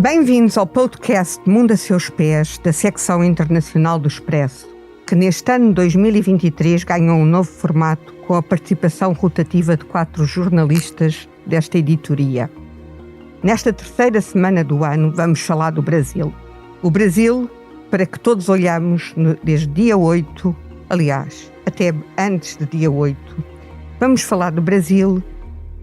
Bem-vindos ao podcast Mundo a Seus Pés, da secção internacional do Expresso, que neste ano de 2023 ganhou um novo formato com a participação rotativa de 4 jornalistas desta editoria. Nesta terceira semana do ano vamos falar do Brasil. O Brasil, para que todos olhamos desde dia 8, aliás, até antes de dia 8, vamos falar do Brasil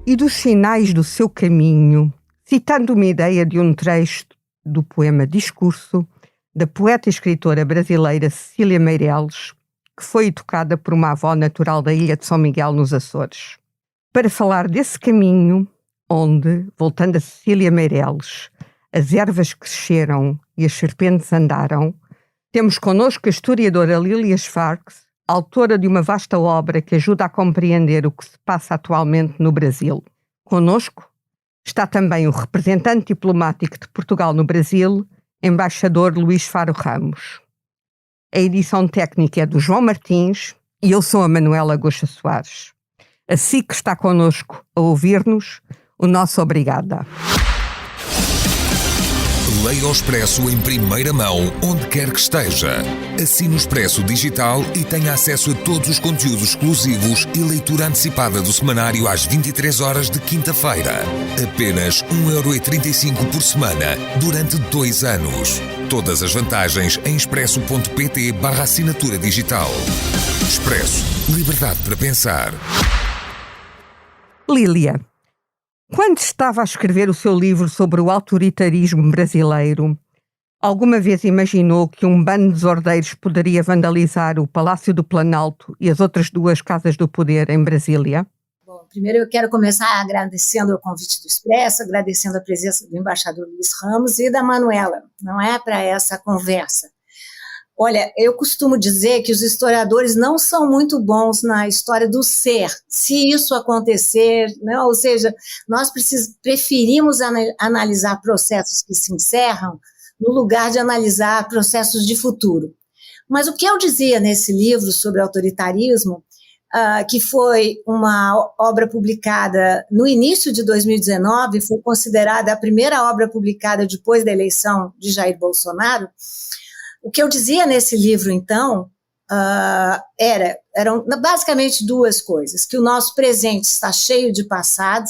e dos sinais do seu caminho, citando uma ideia de um trecho do poema Discurso, da poeta e escritora brasileira Cecília Meirelles, que foi educada por uma avó natural da ilha de São Miguel, nos Açores. Para falar desse caminho, onde, voltando a Cecília Meirelles, as ervas cresceram e as serpentes andaram, temos connosco a historiadora Lília Schwartz, autora de uma vasta obra que ajuda a compreender o que se passa atualmente no Brasil. Connosco está também o representante diplomático de Portugal no Brasil, embaixador Luís Faro Ramos. A edição técnica é do João Martins e eu sou a Manuela Goxa Soares. Assim que está connosco a ouvir-nos, o nosso obrigada. Leia o Expresso em primeira mão, onde quer que esteja. Assine o Expresso Digital e tenha acesso a todos os conteúdos exclusivos e leitura antecipada do semanário às 23 horas de quinta-feira. Apenas 1,35€ por semana, durante 2 anos. Todas as vantagens em expresso.pt/assinatura digital. Expresso. Liberdade para pensar. Lília, quando estava a escrever o seu livro sobre o autoritarismo brasileiro, alguma vez imaginou que um bando de desordeiros poderia vandalizar o Palácio do Planalto e as outras 2 casas do poder em Brasília? Bom, primeiro eu quero começar agradecendo o convite do Expresso, agradecendo a presença do embaixador Luís Ramos e da Manuela, não é, para essa conversa. Olha, eu costumo dizer que os historiadores não são muito bons na história do ser, se isso acontecer, né? Ou seja, nós preferimos analisar processos que se encerram no lugar de analisar processos de futuro. Mas o que eu dizia nesse livro sobre autoritarismo, que foi uma obra publicada no início de 2019, foi considerada a primeira obra publicada depois da eleição de Jair Bolsonaro. O que eu dizia nesse livro, então, eram basicamente 2 coisas: que o nosso presente está cheio de passado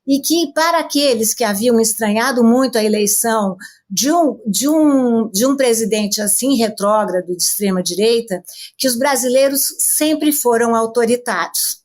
e que, para aqueles que haviam estranhado muito a eleição de um presidente assim retrógrado de extrema-direita, que os brasileiros sempre foram autoritários.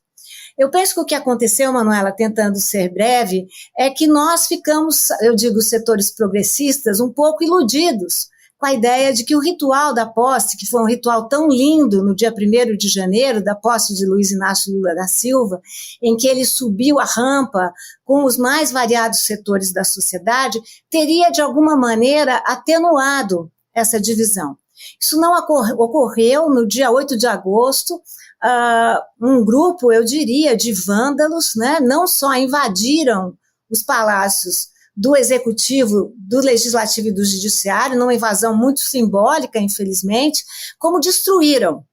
Eu penso que o que aconteceu, Manuela, tentando ser breve, é que nós ficamos, eu digo, setores progressistas, um pouco iludidos com a ideia de que o ritual da posse, que foi um ritual tão lindo no dia 1º de janeiro, da posse de Luiz Inácio Lula da Silva, em que ele subiu a rampa com os mais variados setores da sociedade, teria de alguma maneira atenuado essa divisão. Isso não ocorreu no dia 8 de agosto, um grupo, eu diria, de vândalos, né, não só invadiram os palácios do Executivo, do Legislativo e do Judiciário, numa invasão muito simbólica, infelizmente, como destruíram.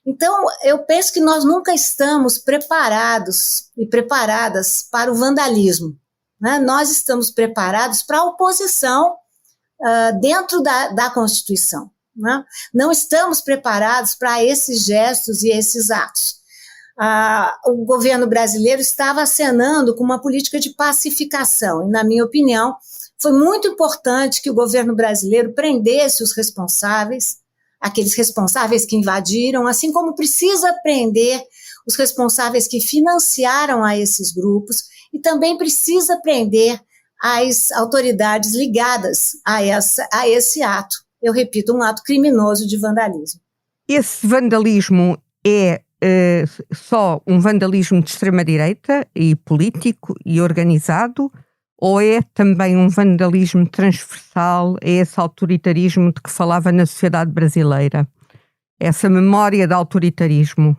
Então, eu penso que nós nunca estamos preparados e preparadas para o vandalismo, né? Nós estamos preparados para a oposição dentro da Constituição, né? Não estamos preparados para esses gestos e esses atos. O governo brasileiro estava acenando com uma política de pacificação, e, na minha opinião, foi muito importante que o governo brasileiro prendesse os responsáveis, aqueles responsáveis que invadiram, assim como precisa prender os responsáveis que financiaram a esses grupos, e também precisa prender as autoridades ligadas a esse ato. Eu repito, um ato criminoso de vandalismo. Esse vandalismo é só um vandalismo de extrema-direita e político e organizado, ou é também um vandalismo transversal a esse autoritarismo de que falava na sociedade brasileira? Essa memória de autoritarismo?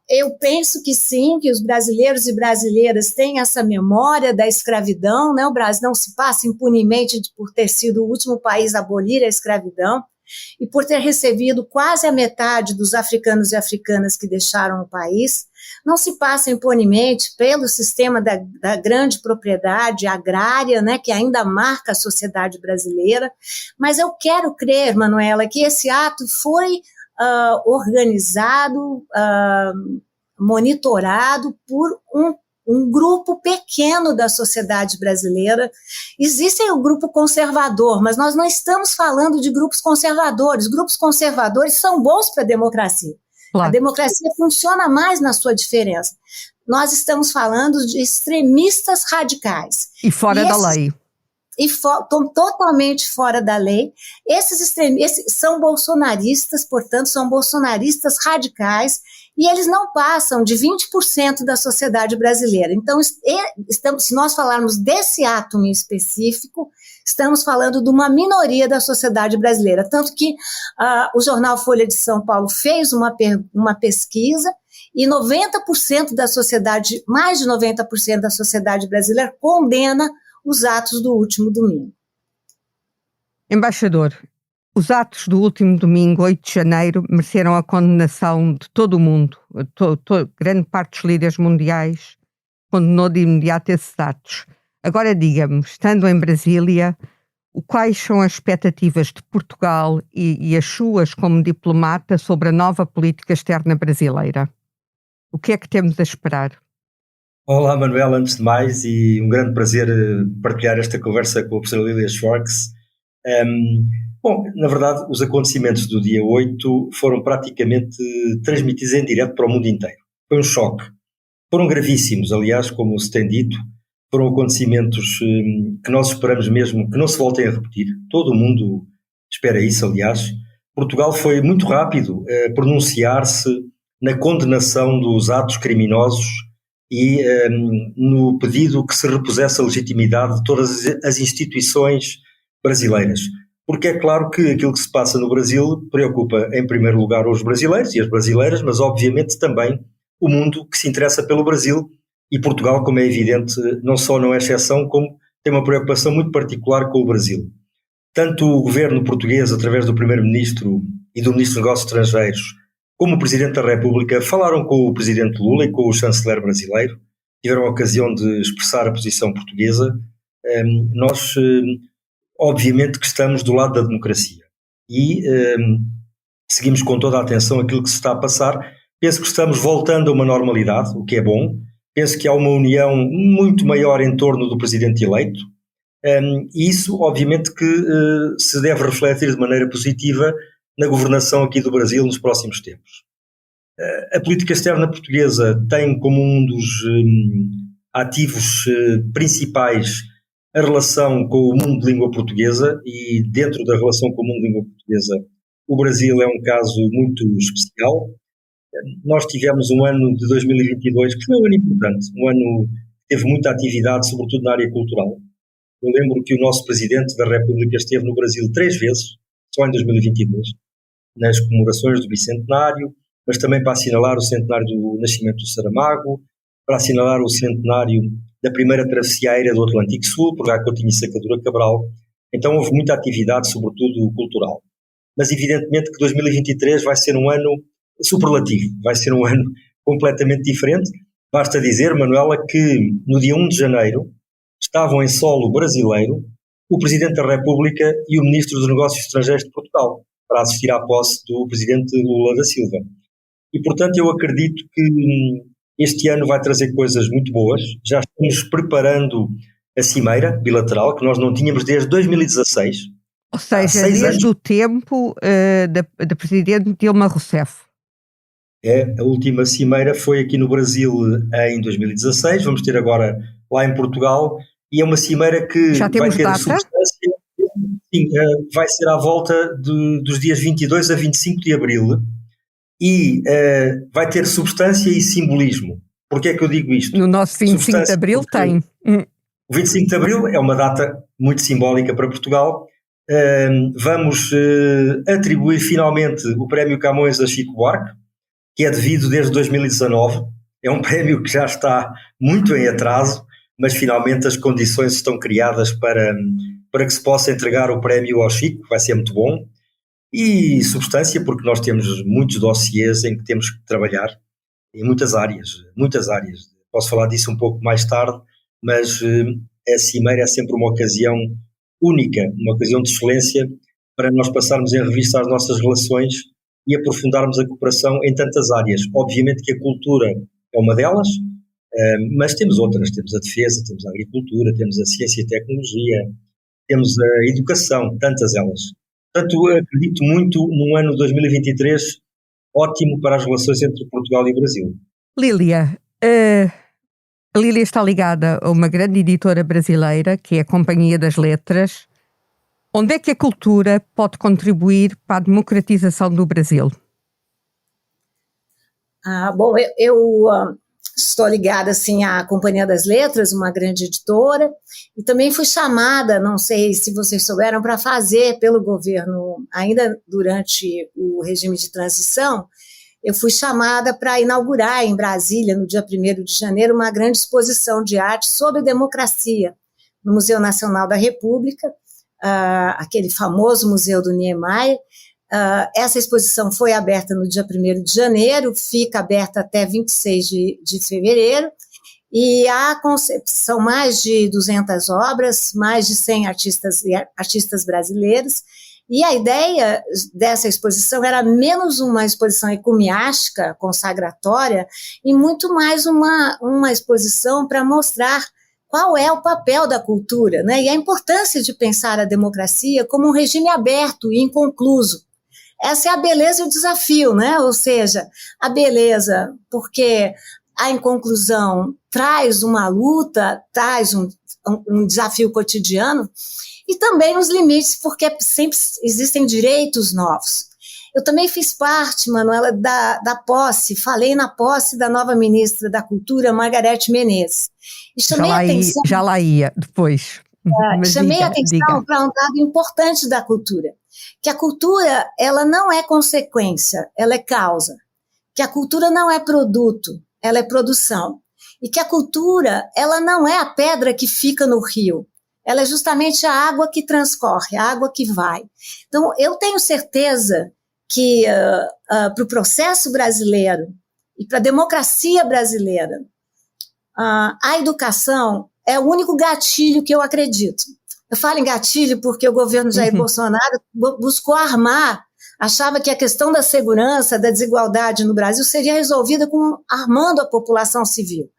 Eu penso que sim, que os brasileiros e brasileiras têm essa memória da escravidão, né? O Brasil não se passa impunemente por ter sido o último país a abolir a escravidão. e por ter recebido quase a metade dos africanos e africanas que deixaram o país, não se passa impunemente pelo sistema da grande propriedade agrária, né, que ainda marca a sociedade brasileira, mas eu quero crer, Manuela, que esse ato foi organizado, monitorado por um grupo pequeno da sociedade brasileira. Existe o grupo conservador, mas nós não estamos falando de grupos conservadores. Grupos conservadores são bons para a democracia. Claro. A democracia funciona mais na sua diferença. Nós estamos falando de extremistas radicais. E fora da lei. Totalmente fora da lei. Esses extremistas são bolsonaristas, portanto, são bolsonaristas radicais, e eles não passam de 20% da sociedade brasileira. Então, se nós falarmos desse ato em específico, estamos falando de uma minoria da sociedade brasileira. Tanto que o jornal Folha de São Paulo fez uma pesquisa e 90% da sociedade, mais de 90% da sociedade brasileira condena os atos do último domingo. Embaixador, os atos do último domingo, 8 de janeiro, mereceram a condenação de todo o mundo. Grande parte dos líderes mundiais condenou de imediato esses atos. Agora diga-me, estando em Brasília, quais são as expectativas de Portugal e as suas como diplomata sobre a nova política externa brasileira? O que é que temos a esperar? Olá, Manuel, antes de mais, e um grande prazer partilhar esta conversa com a professora Lília Schwartz. Bom, na verdade, os acontecimentos do dia 8 foram praticamente transmitidos em direto para o mundo inteiro. Foi um choque. Foram gravíssimos, aliás, como se tem dito. Foram acontecimentos que nós esperamos mesmo que não se voltem a repetir. Todo o mundo espera isso, aliás. Portugal foi muito rápido a pronunciar-se na condenação dos atos criminosos e no pedido que se repusesse a legitimidade de todas as instituições brasileiras. Porque é claro que aquilo que se passa no Brasil preocupa em primeiro lugar os brasileiros e as brasileiras, mas obviamente também o mundo que se interessa pelo Brasil, e Portugal, como é evidente, não só não é exceção, como tem uma preocupação muito particular com o Brasil. Tanto o governo português, através do Primeiro-Ministro e do Ministro dos Negócios Estrangeiros, como o Presidente da República, falaram com o Presidente Lula e com o chanceler brasileiro, tiveram a ocasião de expressar a posição portuguesa. Nós, obviamente, que estamos do lado da democracia e seguimos com toda a atenção aquilo que se está a passar. Penso que estamos voltando a uma normalidade, o que é bom. Penso que há uma união muito maior em torno do Presidente eleito, e isso, obviamente, que se deve refletir de maneira positiva na governação aqui do Brasil nos próximos tempos. A política externa portuguesa tem como um dos ativos principais a relação com o mundo de língua portuguesa, e dentro da relação com o mundo de língua portuguesa o Brasil é um caso muito especial. Nós tivemos um ano de 2022 que foi um ano importante, um ano que teve muita atividade, sobretudo na área cultural. Eu lembro que o nosso Presidente da República esteve no Brasil 3 vezes, só em 2022, nas comemorações do Bicentenário, mas também para assinalar o centenário do nascimento do Saramago, para assinalar o centenário da primeira travessia aérea do Atlântico Sul, por Gago Coutinho e Sacadura Cabral. Então houve muita atividade, sobretudo cultural. Mas evidentemente que 2023 vai ser um ano superlativo, vai ser um ano completamente diferente. Basta dizer, Manuela, que no dia 1 de janeiro estavam em solo brasileiro o Presidente da República e o Ministro dos Negócios Estrangeiros de Portugal, para assistir à posse do Presidente Lula da Silva. E, portanto, eu acredito que este ano vai trazer coisas muito boas. Já estamos preparando a cimeira bilateral, que nós não tínhamos desde 2016. Ou seja, desde o tempo da Presidente Dilma Rousseff. A última cimeira foi aqui no Brasil em 2016, vamos ter agora lá em Portugal, e é uma cimeira que já temos vai ter data? Substância. Sim, vai ser à volta dos dias 22 a 25 de abril e vai ter substância e simbolismo. Porquê é que eu digo isto? No nosso 25 de abril tem. O 25 de abril é uma data muito simbólica para Portugal. Vamos atribuir finalmente o Prémio Camões a Chico Buarque, que é devido desde 2019. É um prémio que já está muito em atraso, mas finalmente as condições estão criadas para que se possa entregar o prémio ao Chico, que vai ser muito bom. E substância, porque nós temos muitos dossiês em que temos que trabalhar em muitas áreas, muitas áreas. Posso falar disso um pouco mais tarde, mas a Cimeira é sempre uma ocasião única, uma ocasião de excelência para nós passarmos em revista as nossas relações e aprofundarmos a cooperação em tantas áreas. Obviamente que a cultura é uma delas, mas temos outras, temos a defesa, temos a agricultura, temos a ciência e tecnologia, temos a educação, tantas elas. Portanto, acredito muito num ano 2023 ótimo para as relações entre Portugal e o Brasil. Lília, a Lília está ligada a uma grande editora brasileira, que é a Companhia das Letras. Onde é que a cultura pode contribuir para a democratização do Brasil? Bom, eu estou ligada assim, à Companhia das Letras, uma grande editora, e também fui chamada, não sei se vocês souberam, para fazer pelo governo, ainda durante o regime de transição, eu fui chamada para inaugurar em Brasília, no dia 1º de janeiro, uma grande exposição de arte sobre democracia, no Museu Nacional da República, aquele famoso Museu do Niemeyer. Essa exposição foi aberta no dia 1º de janeiro, fica aberta até 26 de fevereiro, e a concepção mais de 200 obras, mais de 100 artistas brasileiros, e a ideia dessa exposição era menos uma exposição ecumiástica, consagratória, e muito mais uma exposição para mostrar qual é o papel da cultura, né? E a importância de pensar a democracia como um regime aberto e inconcluso. Essa é a beleza e o desafio, né? Ou seja, a beleza, porque a inconclusão traz uma luta, traz um desafio cotidiano, e também os limites, porque sempre existem direitos novos. Eu também fiz parte, Manuela, da posse, falei na posse da nova ministra da Cultura, Margarete Menezes. E chamei a atenção, já lá ia, depois. Chamei a atenção para um dado importante da cultura, que a cultura ela não é consequência, ela é causa. Que a cultura não é produto, ela é produção. E que a cultura ela não é a pedra que fica no rio, ela é justamente a água que transcorre, a água que vai. Então, eu tenho certeza que para o processo brasileiro e para a democracia brasileira, a educação é o único gatilho que eu acredito. Eu falo em gatilho porque o governo Jair Bolsonaro buscou armar, achava que a questão da segurança, da desigualdade no Brasil seria resolvida armando a população civil.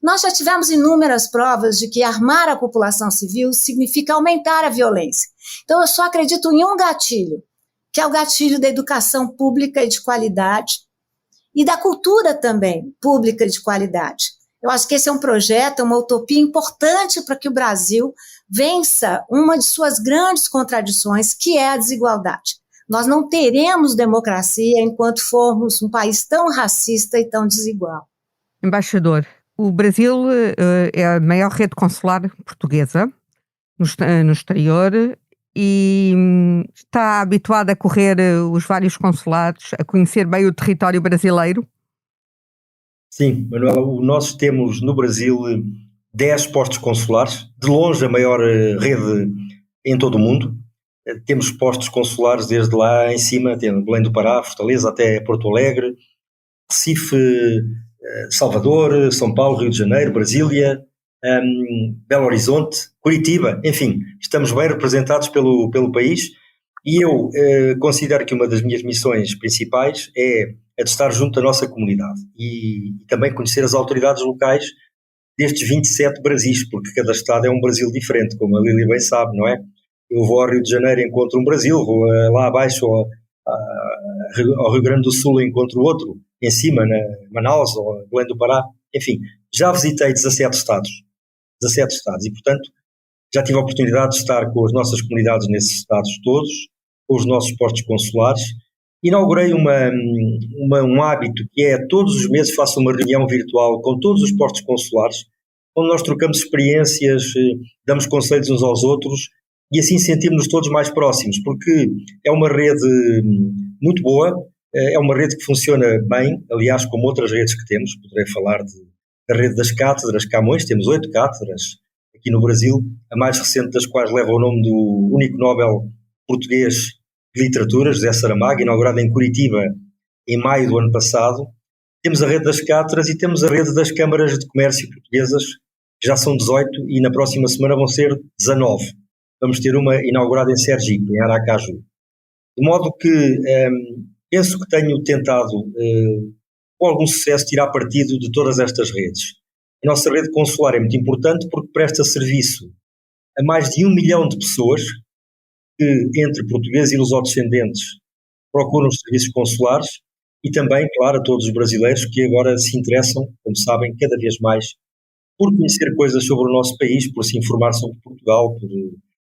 Nós já tivemos inúmeras provas de que armar a população civil significa aumentar a violência. Então, eu só acredito em um gatilho, que é o gatilho da educação pública e de qualidade, e da cultura também, pública e de qualidade. Eu acho que esse é um projeto, uma utopia importante para que o Brasil vença uma de suas grandes contradições, que é a desigualdade. Nós não teremos democracia enquanto formos um país tão racista e tão desigual. Embaixador, o Brasil é a maior rede consular portuguesa no exterior e está habituado a correr os vários consulados, a conhecer bem o território brasileiro? Sim, Manuela, nós temos no Brasil 10 postos consulares, de longe a maior rede em todo o mundo. Temos postos consulares desde lá em cima, temos Belém do Pará, Fortaleza, até Porto Alegre, Recife, Salvador, São Paulo, Rio de Janeiro, Brasília, Belo Horizonte, Curitiba, enfim, estamos bem representados pelo país, e eu considero que uma das minhas missões principais é a de estar junto da nossa comunidade e também conhecer as autoridades locais destes 27 Brasis, porque cada estado é um Brasil diferente, como a Lília bem sabe, não é? Eu vou ao Rio de Janeiro e encontro um Brasil, vou lá abaixo ao Rio Grande do Sul e encontro outro, em cima, na Manaus ou Belém do Pará, enfim, já visitei 17 estados, e portanto já tive a oportunidade de estar com as nossas comunidades nesses estados todos, com os nossos postos consulares. Inaugurei um hábito que é, todos os meses faço uma reunião virtual com todos os postos consulares, onde nós trocamos experiências, damos conselhos uns aos outros, e assim sentimos-nos todos mais próximos, porque é uma rede muito boa, é uma rede que funciona bem, aliás, como outras redes que temos. Poderei falar da rede das cátedras Camões, temos 8 cátedras aqui no Brasil, a mais recente das quais leva o nome do único Nobel português, de Literatura, José Saramago, inaugurada em Curitiba em maio do ano passado. Temos a rede das cátedras e temos a rede das câmaras de comércio portuguesas, que já são 18 e na próxima semana vão ser 19. Vamos ter uma inaugurada em Sergipe, em Aracaju. De modo que penso que tenho tentado, com algum sucesso, tirar partido de todas estas redes. A nossa rede consular é muito importante porque presta serviço a mais de 1 milhão de pessoas que, entre portugueses e lusodescendentes, procuram os serviços consulares e também, claro, a todos os brasileiros que agora se interessam, como sabem, cada vez mais por conhecer coisas sobre o nosso país, por se informar sobre Portugal, por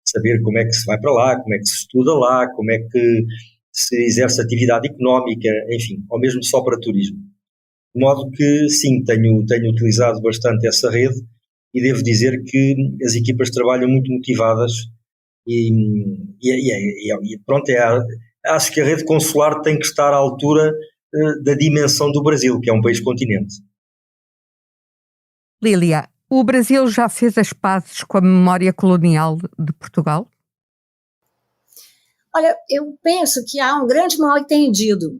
saber como é que se vai para lá, como é que se estuda lá, como é que se exerce atividade económica, enfim, ou mesmo só para turismo. De modo que, sim, tenho utilizado bastante essa rede e devo dizer que as equipas trabalham muito motivadas e pronto, acho que a rede consular tem que estar à altura da dimensão do Brasil, que é um país-continente. Lília, o Brasil já fez as pazes com a memória colonial de Portugal? Olha, eu penso que há um grande mal-entendido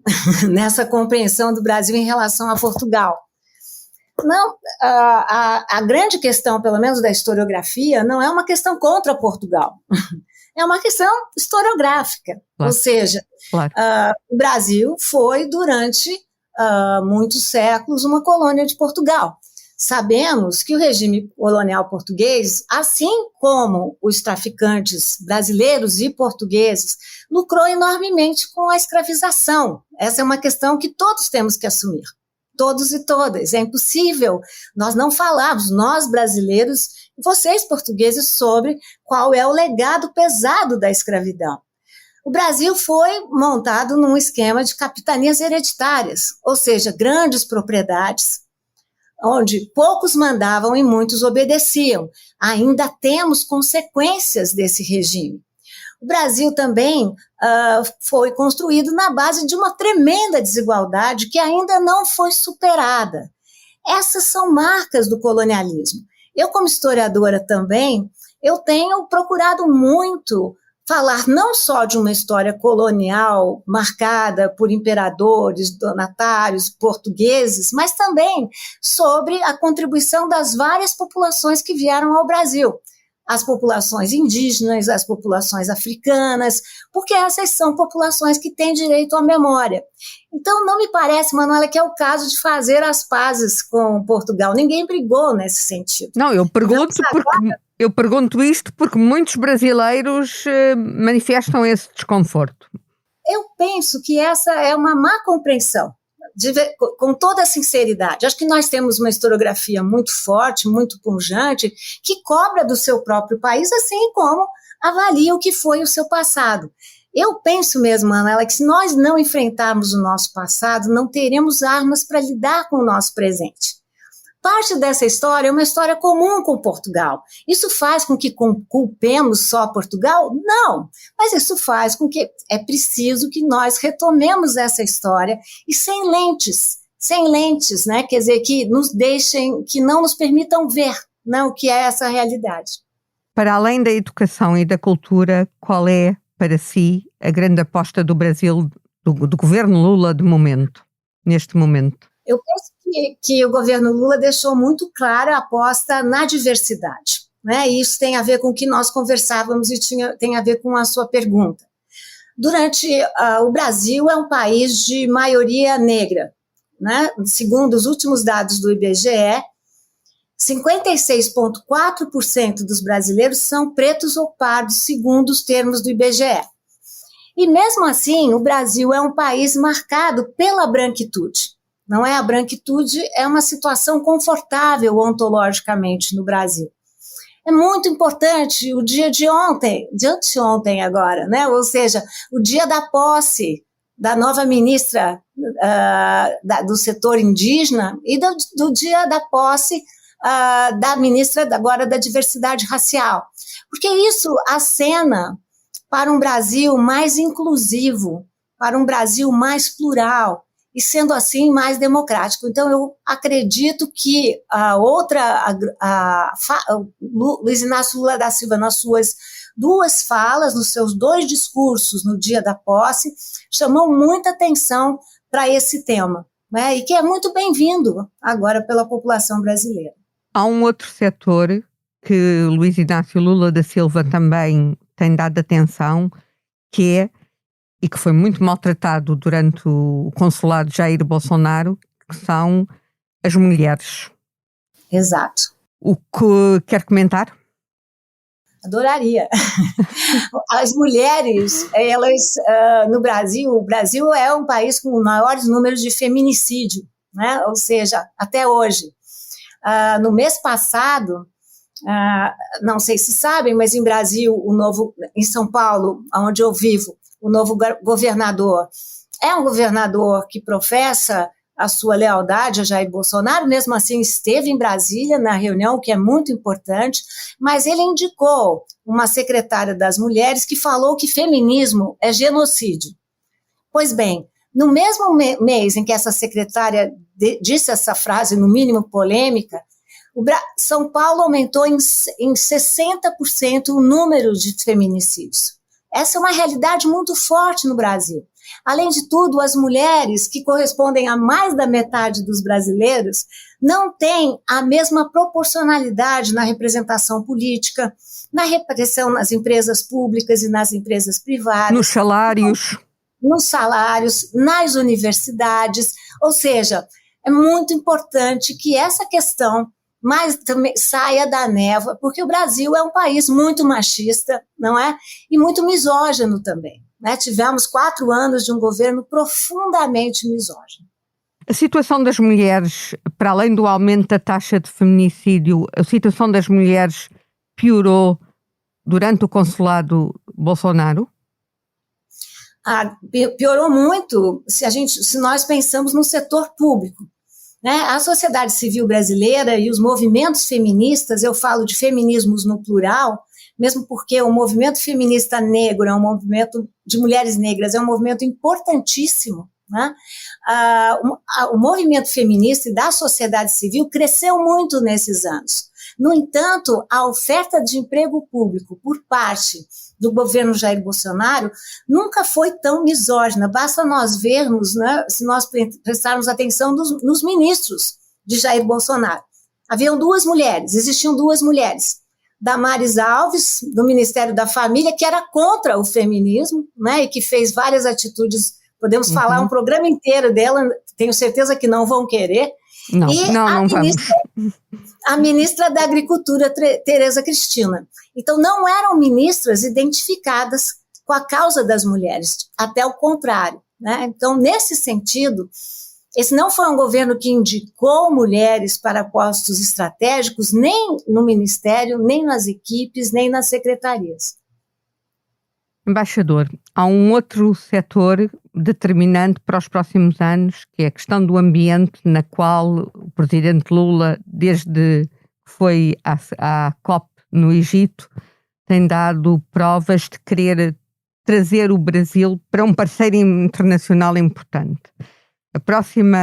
nessa compreensão do Brasil em relação a Portugal. Não, a grande questão, pelo menos da historiografia, não é uma questão contra Portugal. É uma questão historiográfica. Claro. Ou seja, claro. O Brasil foi, durante muitos séculos, uma colônia de Portugal. Sabemos que o regime colonial português, assim como os traficantes brasileiros e portugueses, lucrou enormemente com a escravização. Essa é uma questão que todos temos que assumir, todos e todas. É impossível nós não falarmos, nós brasileiros, vocês portugueses, sobre qual é o legado pesado da escravidão. O Brasil foi montado num esquema de capitanias hereditárias, ou seja, grandes propriedades, onde poucos mandavam e muitos obedeciam. Ainda temos consequências desse regime. O Brasil também foi construído na base de uma tremenda desigualdade que ainda não foi superada. Essas são marcas do colonialismo. Eu, como historiadora também, eu tenho procurado muito falar não só de uma história colonial marcada por imperadores, donatários, portugueses, mas também sobre a contribuição das várias populações que vieram ao Brasil. As populações indígenas, as populações africanas, porque essas são populações que têm direito à memória. Então, não me parece, Manuela, que é o caso de fazer as pazes com Portugal. Ninguém brigou nesse sentido. Não, eu pergunto isto porque muitos brasileiros manifestam esse desconforto. Eu penso que essa é uma má compreensão, com toda a sinceridade. Acho que nós temos uma historiografia muito forte, muito pujante, que cobra do seu próprio país, assim como avalia o que foi o seu passado. Eu penso mesmo, Manuela, que se nós não enfrentarmos o nosso passado, não teremos armas para lidar com o nosso presente. Parte dessa história é uma história comum com Portugal. Isso faz com que culpemos só Portugal? Não, mas isso faz com que é preciso que nós retomemos essa história e sem lentes, né? Quer dizer, que nos deixem, que não nos permitam ver, né, o que é essa realidade. Para além da educação e da cultura, qual é, para si, a grande aposta do Brasil, do governo Lula neste momento? Eu penso que o governo Lula deixou muito clara a aposta na diversidade, né? E isso tem a ver com o que nós conversávamos e tem a ver com a sua pergunta. O Brasil é um país de maioria negra, né? Segundo os últimos dados do IBGE, 56,4% dos brasileiros são pretos ou pardos, segundo os termos do IBGE. E mesmo assim, o Brasil é um país marcado pela branquitude. Não é a branquitude, é uma situação confortável ontologicamente no Brasil. É muito importante o dia de anteontem agora, né? Ou seja, o dia da posse da nova ministra do setor indígena e do dia da posse da ministra agora da diversidade racial. Porque isso acena para um Brasil mais inclusivo, para um Brasil mais plural, e sendo assim mais democrático. Então eu acredito que Luiz Inácio Lula da Silva, nas suas duas falas nos seus 2 discursos no dia da posse, chamou muita atenção para esse tema, né? E que é muito bem-vindo agora pela população brasileira. Há um outro setor que Luiz Inácio Lula da Silva também tem dado atenção, que é, e que foi muito maltratado durante o consulado de Jair Bolsonaro, que são as mulheres. Exato. O que quer comentar? Adoraria. As mulheres, elas, no Brasil, o Brasil é um país com maiores números de feminicídio, né? Ou seja, até hoje. No mês passado, não sei se sabem, mas em Brasil, em São Paulo, onde eu vivo, o novo governador é um governador que professa a sua lealdade a Jair Bolsonaro, mesmo assim esteve em Brasília na reunião, que é muito importante, mas ele indicou uma secretária das mulheres que falou que feminismo é genocídio. Pois bem, no mesmo mês em que essa secretária disse essa frase, no mínimo polêmica, São Paulo aumentou em 60% o número de feminicídios. Essa é uma realidade muito forte no Brasil. Além de tudo, as mulheres, que correspondem a mais da metade dos brasileiros, não têm a mesma proporcionalidade na representação política, na repressão nas empresas públicas e nas empresas privadas. Nos salários. Nas universidades. Ou seja, é muito importante que essa questão também saia da névoa, porque o Brasil é um país muito machista, não é? E muito misógino também. Né? Tivemos 4 anos de um governo profundamente misógino. A situação das mulheres, para além do aumento da taxa de feminicídio, a situação das mulheres piorou durante o consulado Bolsonaro? Piorou muito se nós pensamos no setor público. Né? A sociedade civil brasileira e os movimentos feministas, eu falo de feminismos no plural, mesmo porque o movimento feminista negro é um movimento de mulheres negras, é um movimento importantíssimo, né? O movimento feminista e da sociedade civil cresceu muito nesses anos. No entanto, a oferta de emprego público por parte do governo Jair Bolsonaro nunca foi tão misógina. Basta nós vermos, né, se nós prestarmos atenção nos ministros de Jair Bolsonaro. Existiam duas mulheres. Damares Alves, do Ministério da Família, que era contra o feminismo, né, e que fez várias atitudes, podemos falar um programa inteiro dela, tenho certeza que não vão querer. Não vamos. A ministra da Agricultura, Tereza Cristina. Então, não eram ministras identificadas com a causa das mulheres, até o contrário. Né? Então, nesse sentido, esse não foi um governo que indicou mulheres para postos estratégicos, nem no ministério, nem nas equipes, nem nas secretarias. Embaixador, há um outro setor determinante para os próximos anos, que é a questão do ambiente, na qual o presidente Lula, desde que foi à COP no Egito, tem dado provas de querer trazer o Brasil para um parceiro internacional importante. A próxima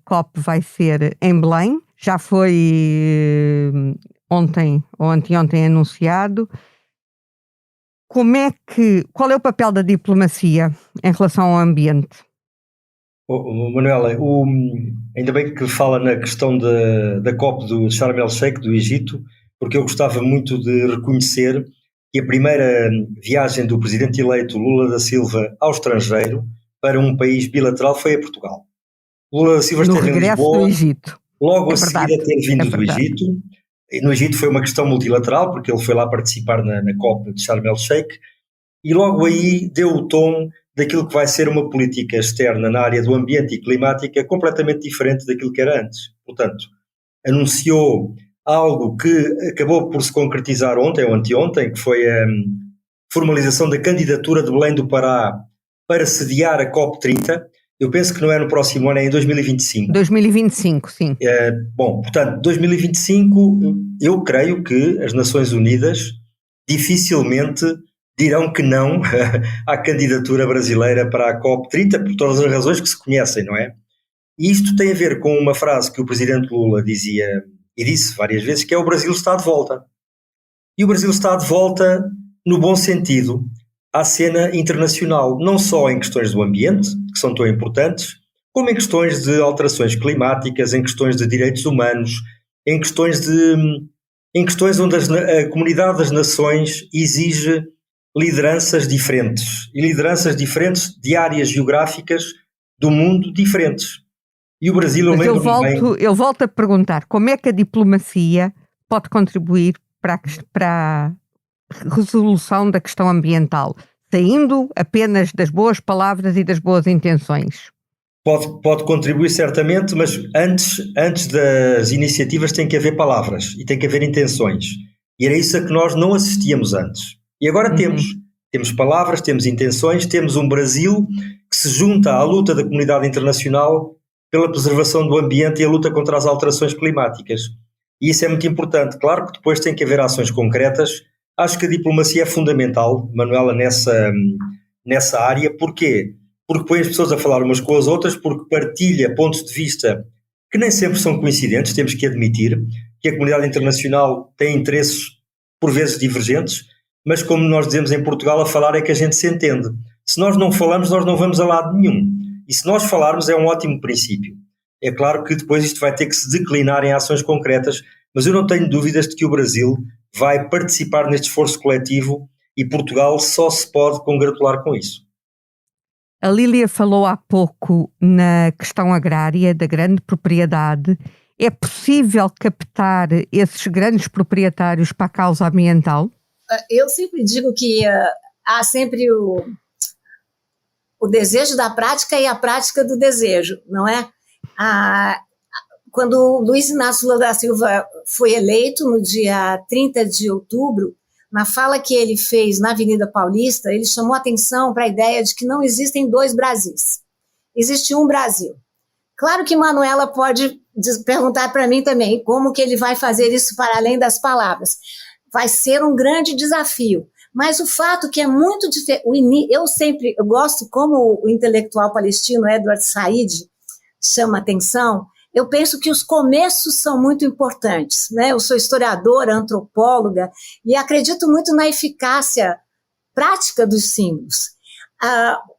COP vai ser em Belém, já foi ontem ou anteontem anunciado. Qual é o papel da diplomacia em relação ao ambiente? Manuela, ainda bem que fala na questão da COP do Sharm el-Sheikh, do Egito, porque eu gostava muito de reconhecer que a primeira viagem do presidente eleito Lula da Silva ao estrangeiro para um país bilateral foi a Portugal. Lula da Silva esteve em Lisboa, do Egito. Logo a seguir a ter vindo do Egito. No Egito foi uma questão multilateral, porque ele foi lá participar na COP de Sharm el-Sheikh, e logo aí deu o tom daquilo que vai ser uma política externa na área do ambiente e climática completamente diferente daquilo que era antes. Portanto, anunciou algo que acabou por se concretizar ontem ou anteontem, que foi a formalização da candidatura de Belém do Pará para sediar a COP30. Eu penso que não é no próximo ano, é em 2025. 2025, sim. Portanto, 2025, eu creio que as Nações Unidas dificilmente dirão que não à candidatura brasileira para a COP30, por todas as razões que se conhecem, não é? E isto tem a ver com uma frase que o presidente Lula dizia, e disse várias vezes, que é: o Brasil está de volta. E o Brasil está de volta no bom sentido, à cena internacional, não só em questões do ambiente, que são tão importantes, como em questões de alterações climáticas, em questões de direitos humanos, em questões onde a comunidade das nações exige lideranças diferentes, e lideranças diferentes de áreas geográficas do mundo diferentes. E o Brasil, eu lembro-me bem... Eu volto a perguntar, como é que a diplomacia pode contribuir para a resolução da questão ambiental, saindo apenas das boas palavras e das boas intenções? Pode contribuir certamente, mas antes das iniciativas tem que haver palavras e tem que haver intenções. E era isso a que nós não assistíamos antes. E agora temos palavras, temos intenções, temos um Brasil que se junta à luta da comunidade internacional pela preservação do ambiente e a luta contra as alterações climáticas. E isso é muito importante. Claro que depois tem que haver ações concretas. Acho que a diplomacia é fundamental, Manuela, nessa área. Porquê? Porque põe as pessoas a falar umas com as outras, porque partilha pontos de vista que nem sempre são coincidentes, temos que admitir que a comunidade internacional tem interesses por vezes divergentes, mas como nós dizemos em Portugal, a falar é que a gente se entende. Se nós não falamos, nós não vamos a lado nenhum. E se nós falarmos é um ótimo princípio. É claro que depois isto vai ter que se declinar em ações concretas, mas eu não tenho dúvidas de que o Brasil vai participar neste esforço coletivo e Portugal só se pode congratular com isso. A Lília falou há pouco na questão agrária da grande propriedade. É possível captar esses grandes proprietários para a causa ambiental? Eu sempre digo que há sempre o desejo da prática e a prática do desejo, não é? Quando Luiz Inácio Lula da Silva foi eleito no dia 30 de outubro, na fala que ele fez na Avenida Paulista, ele chamou atenção para a ideia de que não existem dois Brasis. Existe um Brasil. Claro que Manuela pode perguntar para mim também como que ele vai fazer isso para além das palavras. Vai ser um grande desafio. Mas o fato que é muito diferente... Eu gosto como o intelectual palestino Edward Said chama atenção. Eu penso que os começos são muito importantes, né? Eu sou historiadora, antropóloga, e acredito muito na eficácia prática dos símbolos.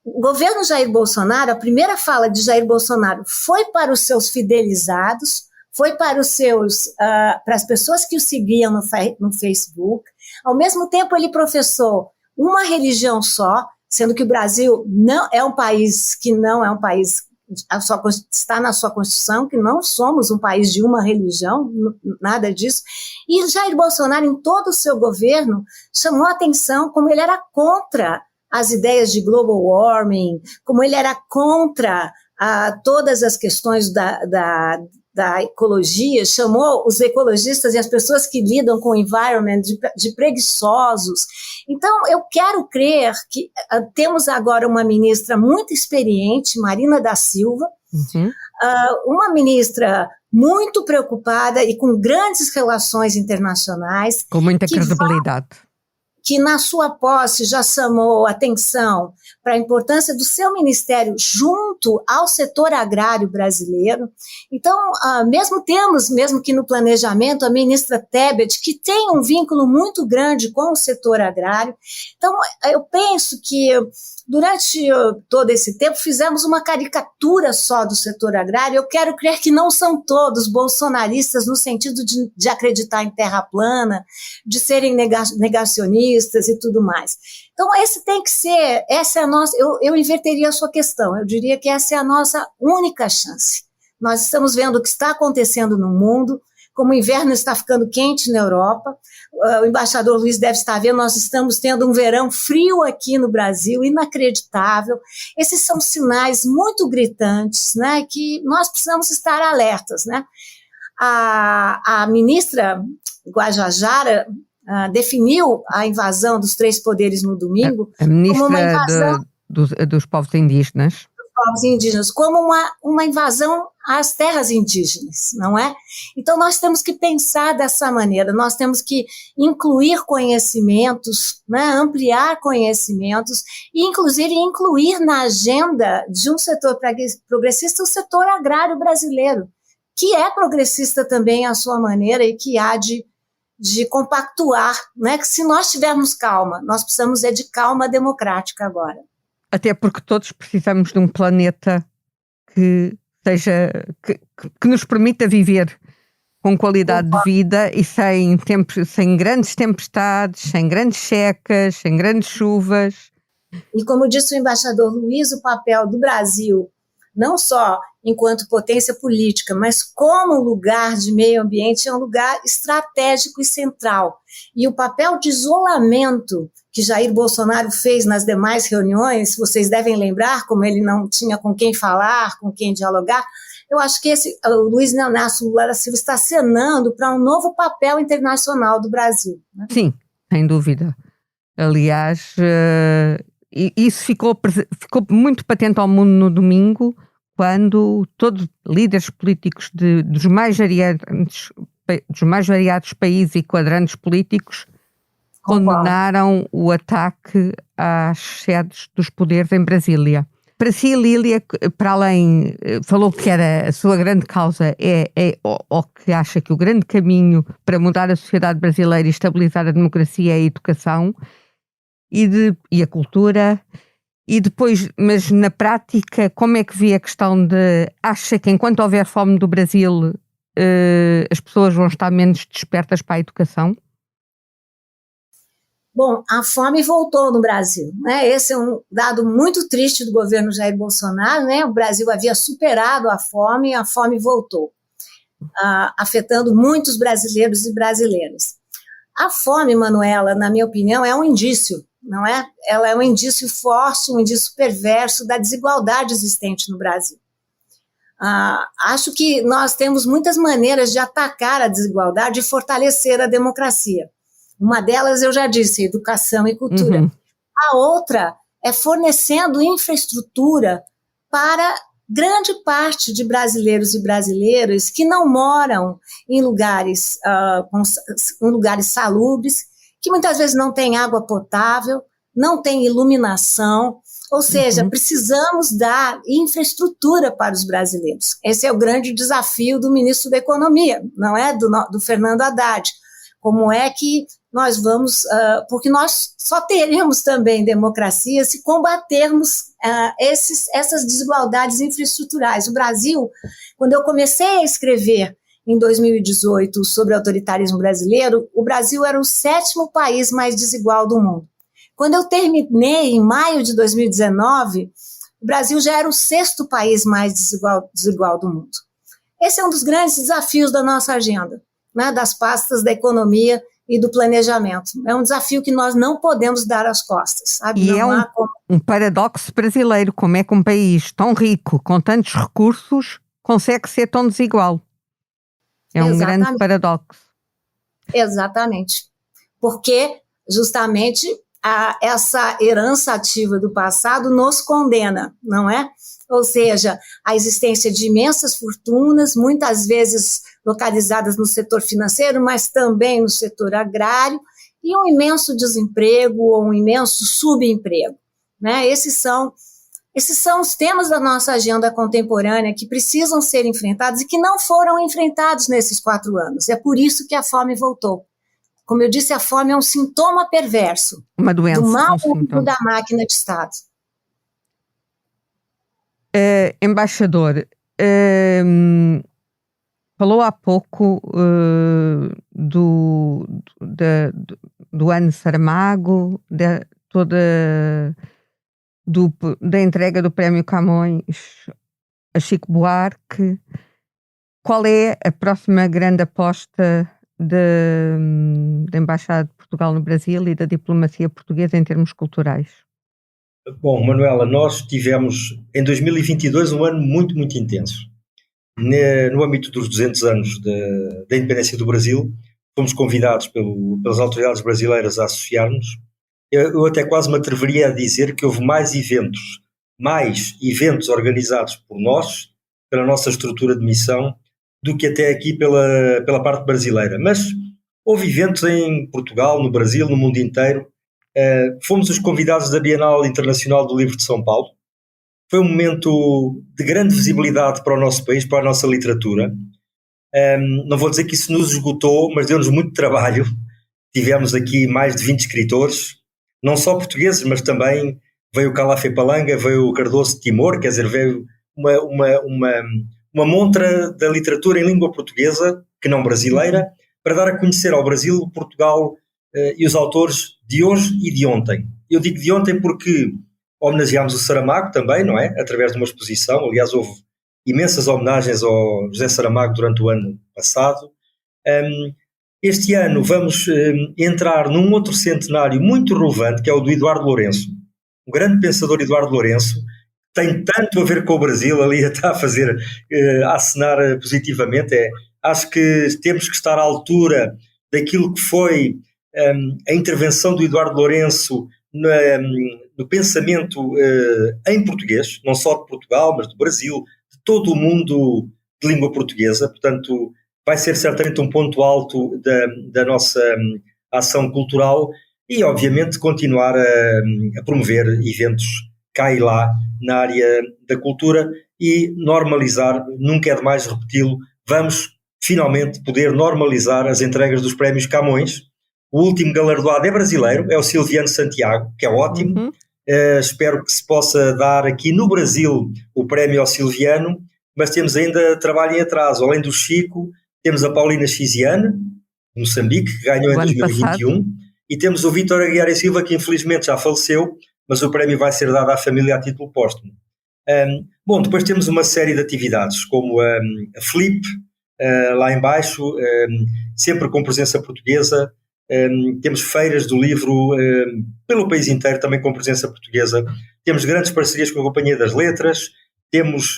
O governo Jair Bolsonaro, a primeira fala de Jair Bolsonaro foi para os seus fidelizados, foi para para as pessoas que o seguiam no Facebook. Ao mesmo tempo, ele professou uma religião só, sendo que o Brasil não é um país que não é um país... está na sua Constituição, que não somos um país de uma religião, nada disso. E Jair Bolsonaro, em todo o seu governo, chamou a atenção como ele era contra as ideias de global warming, como ele era contra todas as questões da ecologia, chamou os ecologistas e as pessoas que lidam com o environment de preguiçosos. Então, eu quero crer que temos agora uma ministra muito experiente, Marina da Silva, uma ministra muito preocupada e com grandes relações internacionais. Com muita credibilidade. Que na sua posse já chamou atenção para a importância do seu ministério junto ao setor agrário brasileiro. Então, mesmo que no planejamento, a ministra Tebet, que tem um vínculo muito grande com o setor agrário. Então, eu penso que durante todo esse tempo fizemos uma caricatura só do setor agrário. Eu quero crer que não são todos bolsonaristas no sentido de acreditar em terra plana, de serem negacionistas e tudo mais. Então, essa é a nossa, eu inverteria a sua questão, eu diria que essa é a nossa única chance. Nós estamos vendo o que está acontecendo no mundo, como o inverno está ficando quente na Europa, o embaixador Luiz deve estar vendo, nós estamos tendo um verão frio aqui no Brasil, inacreditável. Esses são sinais muito gritantes, né, que nós precisamos estar alertas, né? A ministra Guajajara definiu a invasão dos 3 poderes no domingo a ministra como uma invasão dos povos indígenas. Povos indígenas, como uma invasão às terras indígenas, não é? Então, nós temos que pensar dessa maneira, nós temos que incluir conhecimentos, né, ampliar conhecimentos e, inclusive, incluir na agenda de um setor progressista o setor agrário brasileiro, que é progressista também à sua maneira e que há de de compactuar, né? Que se nós tivermos calma, nós precisamos de calma democrática agora. Até porque todos precisamos de um planeta que seja, que nos permita viver com qualidade de vida e sem grandes tempestades, sem grandes secas, sem grandes chuvas. E como disse o embaixador Luiz, o papel do Brasil, não só enquanto potência política, mas como lugar de meio ambiente, é um lugar estratégico e central. E o papel de isolamento que Jair Bolsonaro fez nas demais reuniões, vocês devem lembrar como ele não tinha com quem falar, com quem dialogar. Eu acho que o Luiz Inácio Lula da Silva está acenando para um novo papel internacional do Brasil, né? Sim, sem dúvida. Aliás, isso ficou muito patente ao mundo no domingo, quando todos líderes políticos dos mais variados países e quadrantes políticos condenaram o ataque às sedes dos poderes em Brasília. Para si, Lília, para além, falou que era a sua grande causa, ou que acha que o grande caminho para mudar a sociedade brasileira e estabilizar a democracia é a educação e a cultura. E depois, mas na prática, como é que vê a questão acha que enquanto houver fome do Brasil, as pessoas vão estar menos despertas para a educação? Bom, a fome voltou no Brasil, né? Esse é um dado muito triste do governo Jair Bolsonaro, né? O Brasil havia superado a fome e a fome voltou, afetando muitos brasileiros e brasileiras. A fome, Manuela, na minha opinião, é um indício, não é? Ela é um indício forte, um indício perverso da desigualdade existente no Brasil. Acho que nós temos muitas maneiras de atacar a desigualdade e fortalecer a democracia. Uma delas, eu já disse, educação e cultura. Uhum. A outra é fornecendo infraestrutura para grande parte de brasileiros e brasileiras que não moram em lugares salubres, que muitas vezes não têm água potável, não têm iluminação, ou seja, precisamos dar infraestrutura para os brasileiros. Esse é o grande desafio do ministro da Economia, não é? Do Fernando Haddad. Como é que nós vamos, porque nós só teremos também democracia se combatermos essas desigualdades infraestruturais. O Brasil, quando eu comecei a escrever em 2018 sobre o autoritarismo brasileiro, o Brasil era o 7º país mais desigual do mundo. Quando eu terminei, em maio de 2019, o Brasil já era o 6º país mais desigual do mundo. Esse é um dos grandes desafios da nossa agenda, né, das pastas da economia e do planejamento. É um desafio que nós não podemos dar as costas, sabe? E não é um paradoxo brasileiro, como é que um país tão rico, com tantos recursos, consegue ser tão desigual. É um grande paradoxo. Exatamente. Porque, justamente, essa herança ativa do passado nos condena, não é? Ou seja, a existência de imensas fortunas, muitas vezes localizadas no setor financeiro, mas também no setor agrário, e um imenso desemprego ou um imenso subemprego, né? Esses são os temas da nossa agenda contemporânea que precisam ser enfrentados e que não foram enfrentados nesses 4 anos. É por isso que a fome voltou. Como eu disse, a fome é um sintoma perverso, uma doença, do mau uso da máquina de Estado. Embaixador, falou há pouco do ano Saramago, da entrega do Prémio Camões a Chico Buarque. Qual é a próxima grande aposta da Embaixada de Portugal no Brasil e da diplomacia portuguesa em termos culturais? Bom, Manuela, nós tivemos em 2022 um ano muito, muito intenso. No âmbito dos 200 anos da independência do Brasil, fomos convidados pelas autoridades brasileiras a associar-nos. Eu até quase me atreveria a dizer que houve mais eventos organizados por nós, pela nossa estrutura de missão, do que até aqui pela parte brasileira. Mas houve eventos em Portugal, no Brasil, no mundo inteiro. Fomos os convidados da Bienal Internacional do Livro de São Paulo. Foi um momento de grande visibilidade para o nosso país, para a nossa literatura. Não vou dizer que isso nos esgotou, mas deu-nos muito trabalho. Tivemos aqui mais de 20 escritores, não só portugueses, mas também veio o Calafé Palanga, veio o Cardoso de Timor, quer dizer, veio uma montra da literatura em língua portuguesa, que não brasileira, para dar a conhecer ao Brasil, Portugal e os autores de hoje e de ontem. Eu digo de ontem porque homenageámos o Saramago também, não é? Através de uma exposição. Aliás, houve imensas homenagens ao José Saramago durante o ano passado. Este ano vamos entrar num outro centenário muito relevante, que é o do Eduardo Lourenço. O grande pensador Eduardo Lourenço tem tanto a ver com o Brasil, ali está a fazer, a acenar positivamente. Acho que temos que estar à altura daquilo que foi a intervenção do Eduardo Lourenço no pensamento em português, não só de Portugal, mas do Brasil, de todo o mundo de língua portuguesa. Portanto, vai ser certamente um ponto alto da nossa ação cultural e, obviamente, continuar a promover eventos cá e lá na área da cultura e normalizar, nunca é demais repeti-lo, vamos finalmente poder normalizar as entregas dos prémios Camões. O último galardoado é brasileiro, é o Silviano Santiago, que é ótimo. Espero que se possa dar aqui no Brasil o prémio ao Silviano, mas temos ainda trabalho em atraso. Além do Chico, temos a Paulina Chiziane, de Moçambique, que ganhou em 2021, e temos o Vítor Aguiar e Silva, que infelizmente já faleceu, mas o prémio vai ser dado à família a título póstumo. Bom, depois temos uma série de atividades, como a Flip, lá em baixo, sempre com presença portuguesa. Temos feiras do livro pelo país inteiro, também com presença portuguesa. Temos grandes parcerias com a Companhia das Letras, temos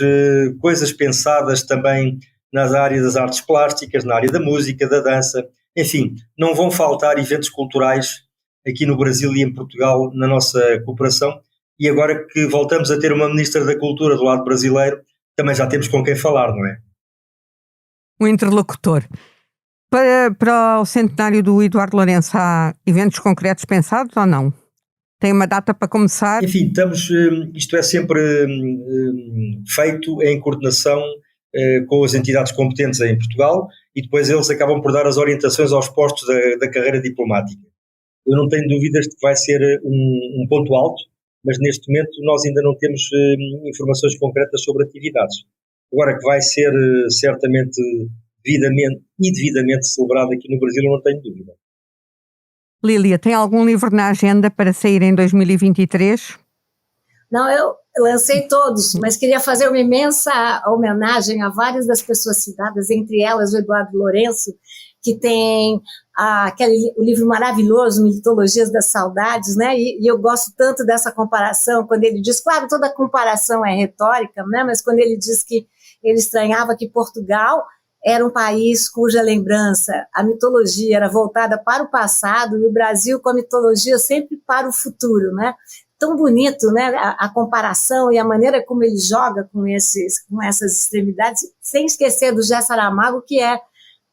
coisas pensadas também na área das artes plásticas, na área da música, da dança. Enfim, não vão faltar eventos culturais aqui no Brasil e em Portugal na nossa cooperação. E agora que voltamos a ter uma Ministra da Cultura do lado brasileiro, também já temos com quem falar, não é? Um interlocutor. Para o centenário do Eduardo Lourenço, há eventos concretos pensados ou não? Tem uma data para começar? Enfim, isto é sempre feito em coordenação com as entidades competentes em Portugal e depois eles acabam por dar as orientações aos postos da carreira diplomática. Eu não tenho dúvidas de que vai ser um ponto alto, mas neste momento nós ainda não temos informações concretas sobre atividades. Agora que vai ser certamente devidamente celebrado aqui no Brasil, eu não tenho dúvida. Lília, tem algum livro na agenda para sair em 2023? Não, eu lancei todos, mas queria fazer uma imensa homenagem a várias das pessoas citadas, entre elas o Eduardo Lourenço, que tem o livro maravilhoso, Mitologias das Saudades, né? E eu gosto tanto dessa comparação, quando ele diz, claro, toda comparação é retórica, né? Mas quando ele diz que ele estranhava que Portugal era um país cuja lembrança, a mitologia era voltada para o passado e o Brasil com a mitologia sempre para o futuro, né? Tão bonito, né? A comparação e a maneira como ele joga com essas extremidades, sem esquecer do José Saramago, que é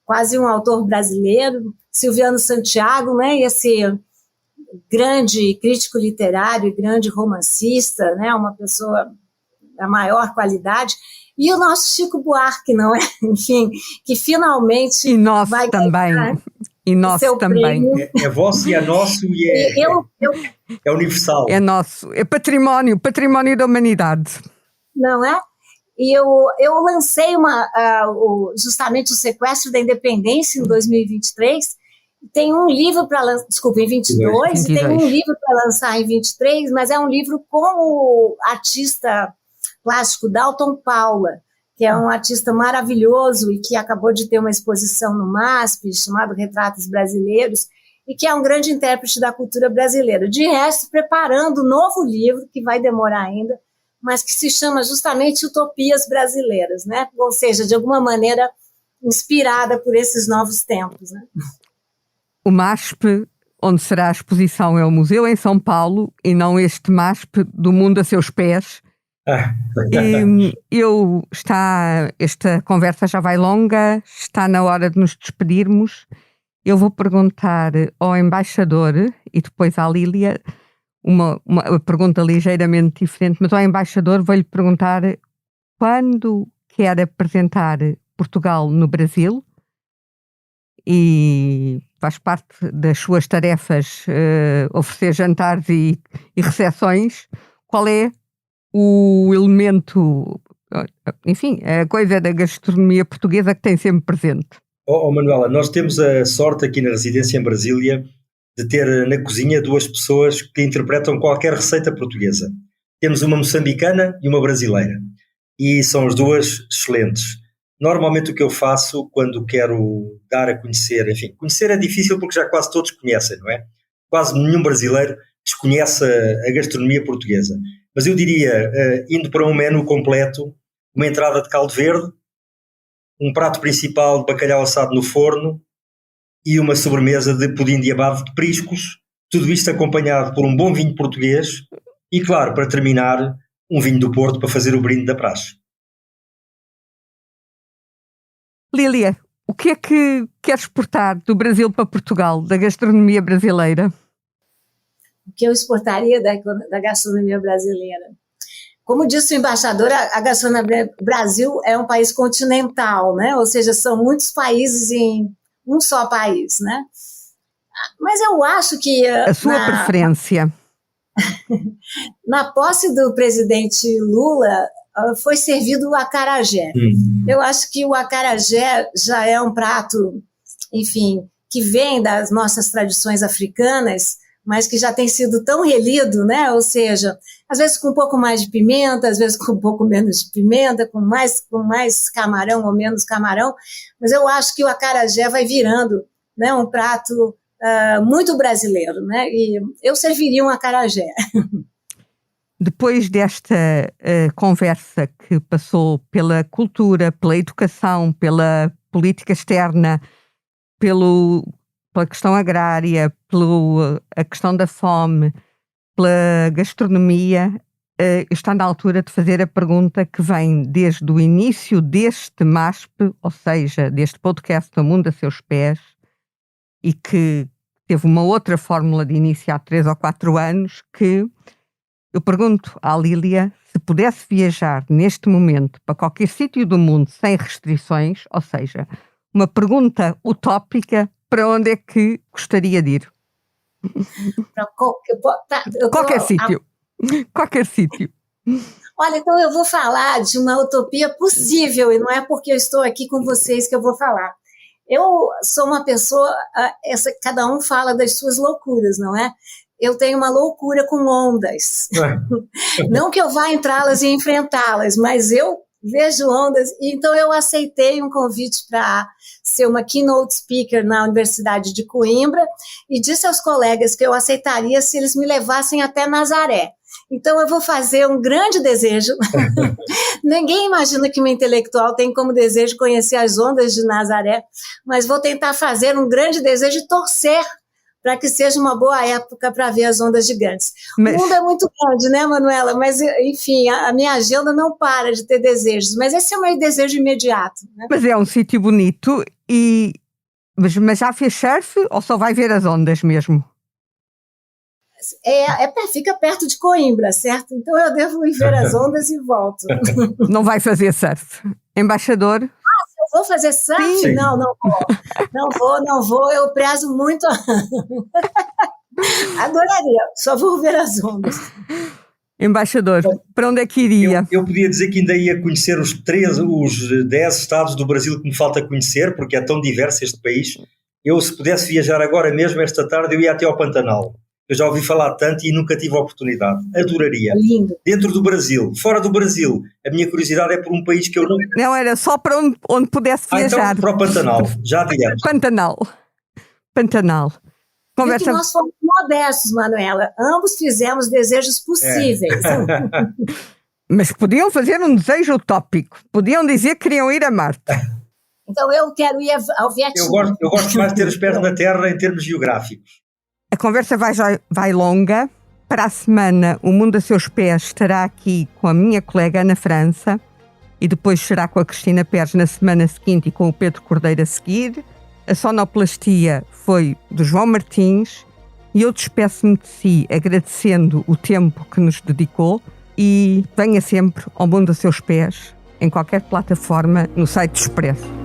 quase um autor brasileiro, Silviano Santiago, né? Esse grande crítico literário e grande romancista, né? Uma pessoa da maior qualidade. E o nosso Chico Buarque, não é? Enfim, que finalmente e nosso vai também. E nosso também. É vosso e é nosso e é universal. É nosso, é património da humanidade. Não é? E eu lancei justamente o Sequestro da Independência em 2023. Tem um livro para lançar, desculpa, em 22, tem um livro para lançar em 23, mas é um livro com o artista plástico Dalton Paula, que é um artista maravilhoso e que acabou de ter uma exposição no MASP, chamado Retratos Brasileiros, e que é um grande intérprete da cultura brasileira. De resto, preparando um novo livro, que vai demorar ainda, mas que se chama justamente Utopias Brasileiras, né? Ou seja, de alguma maneira inspirada por esses novos tempos, né? O MASP, onde será a exposição, é o museu em São Paulo e não este MASP do mundo a seus pés. Esta conversa já vai longa, está na hora de nos despedirmos. Eu vou perguntar ao embaixador e depois à Lília uma pergunta ligeiramente diferente, mas ao embaixador vou-lhe perguntar quando quer apresentar Portugal no Brasil e faz parte das suas tarefas oferecer jantares e recepções. Qual é o elemento, enfim, a coisa da gastronomia portuguesa que tem sempre presente? Manuela, nós temos a sorte aqui na residência em Brasília de ter na cozinha duas pessoas que interpretam qualquer receita portuguesa. Temos uma moçambicana e uma brasileira. E são as duas excelentes. Normalmente o que eu faço quando quero dar a conhecer, enfim, conhecer é difícil porque já quase todos conhecem, não é? Quase nenhum brasileiro desconhece a gastronomia portuguesa. Mas eu diria, indo para um menu completo, uma entrada de caldo verde, um prato principal de bacalhau assado no forno e uma sobremesa de pudim de abado de periscos, tudo isto acompanhado por um bom vinho português e, claro, para terminar, um vinho do Porto para fazer o brinde da praxe. Lília, o que é que queres exportar do Brasil para Portugal, da gastronomia brasileira? O que eu exportaria da gastronomia brasileira? Como disse o embaixador, a gastronomia do Brasil é um país continental, né? Ou seja, são muitos países em um só país, né? Mas eu acho que... A sua preferência? Na posse do presidente Lula, foi servido o acarajé. Eu acho que o acarajé já é um prato, enfim, que vem das nossas tradições africanas, mas que já tem sido tão relido, né? Ou seja, às vezes com um pouco mais de pimenta, às vezes com um pouco menos de pimenta, com mais camarão ou menos camarão, mas eu acho que o acarajé vai virando, né, um prato muito brasileiro, né? E eu serviria um acarajé. Depois desta conversa que passou pela cultura, pela educação, pela política externa, pela questão agrária, pela questão da fome, pela gastronomia, está na altura de fazer a pergunta que vem desde o início deste MASP, ou seja, deste podcast O Mundo a Seus Pés, e que teve uma outra fórmula de início há 3 ou 4 anos, que eu pergunto à Lília se pudesse viajar neste momento para qualquer sítio do mundo sem restrições, ou seja, uma pergunta utópica, para onde é que gostaria de ir? Qualquer sítio. Qualquer sítio. Olha, então eu vou falar de uma utopia possível, e não é porque eu estou aqui com vocês que eu vou falar. Eu sou uma pessoa, cada um fala das suas loucuras, não é? Eu tenho uma loucura com ondas. Não que eu vá entrá-las e enfrentá-las, mas eu vejo ondas. Então eu aceitei um convite para ser uma keynote speaker na Universidade de Coimbra e disse aos colegas que eu aceitaria se eles me levassem até Nazaré. Então eu vou fazer um grande desejo. Ninguém imagina que uma intelectual tem como desejo conhecer as ondas de Nazaré, mas vou tentar fazer um grande desejo e torcer para que seja uma boa época para ver as ondas gigantes. O mundo é muito grande, né, Manuela? Mas, enfim, a minha agenda não para de ter desejos, mas esse é o meu desejo imediato. Né? Mas é um sítio bonito, mas já fez surf ou só vai ver as ondas mesmo? Fica perto de Coimbra, certo? Então eu devo ir ver as ondas e volto. Não vai fazer surf? Embaixador? Vou fazer surf? Sim. Não vou, eu prezo muito. Adoraria, só vou ver as ondas. Embaixador, para onde é que iria? Eu podia dizer que ainda ia conhecer os 10 estados do Brasil que me falta conhecer, porque é tão diverso este país. Eu, se pudesse viajar agora mesmo, esta tarde, eu ia até ao Pantanal. Eu já ouvi falar tanto e nunca tive a oportunidade. Adoraria. Lindo. Dentro do Brasil, fora do Brasil, a minha curiosidade é por um país que eu não... Não, era só para onde pudesse viajar. Então, para o Pantanal, já direto. Pantanal. Conversa... E nós fomos modestos, Manuela. Ambos fizemos desejos possíveis. Mas podiam fazer um desejo utópico. Podiam dizer que queriam ir a Marte. Então eu quero ir ao Vietnã. Eu gosto mais de ter os pés na terra em termos geográficos. A conversa vai longa. Para a semana, O Mundo a Seus Pés estará aqui com a minha colega Ana França e depois será com a Cristina Pérez na semana seguinte e com o Pedro Cordeiro a seguir. A sonoplastia foi do João Martins e eu despeço-me de si agradecendo o tempo que nos dedicou e venha sempre ao Mundo a Seus Pés em qualquer plataforma no site do Expresso.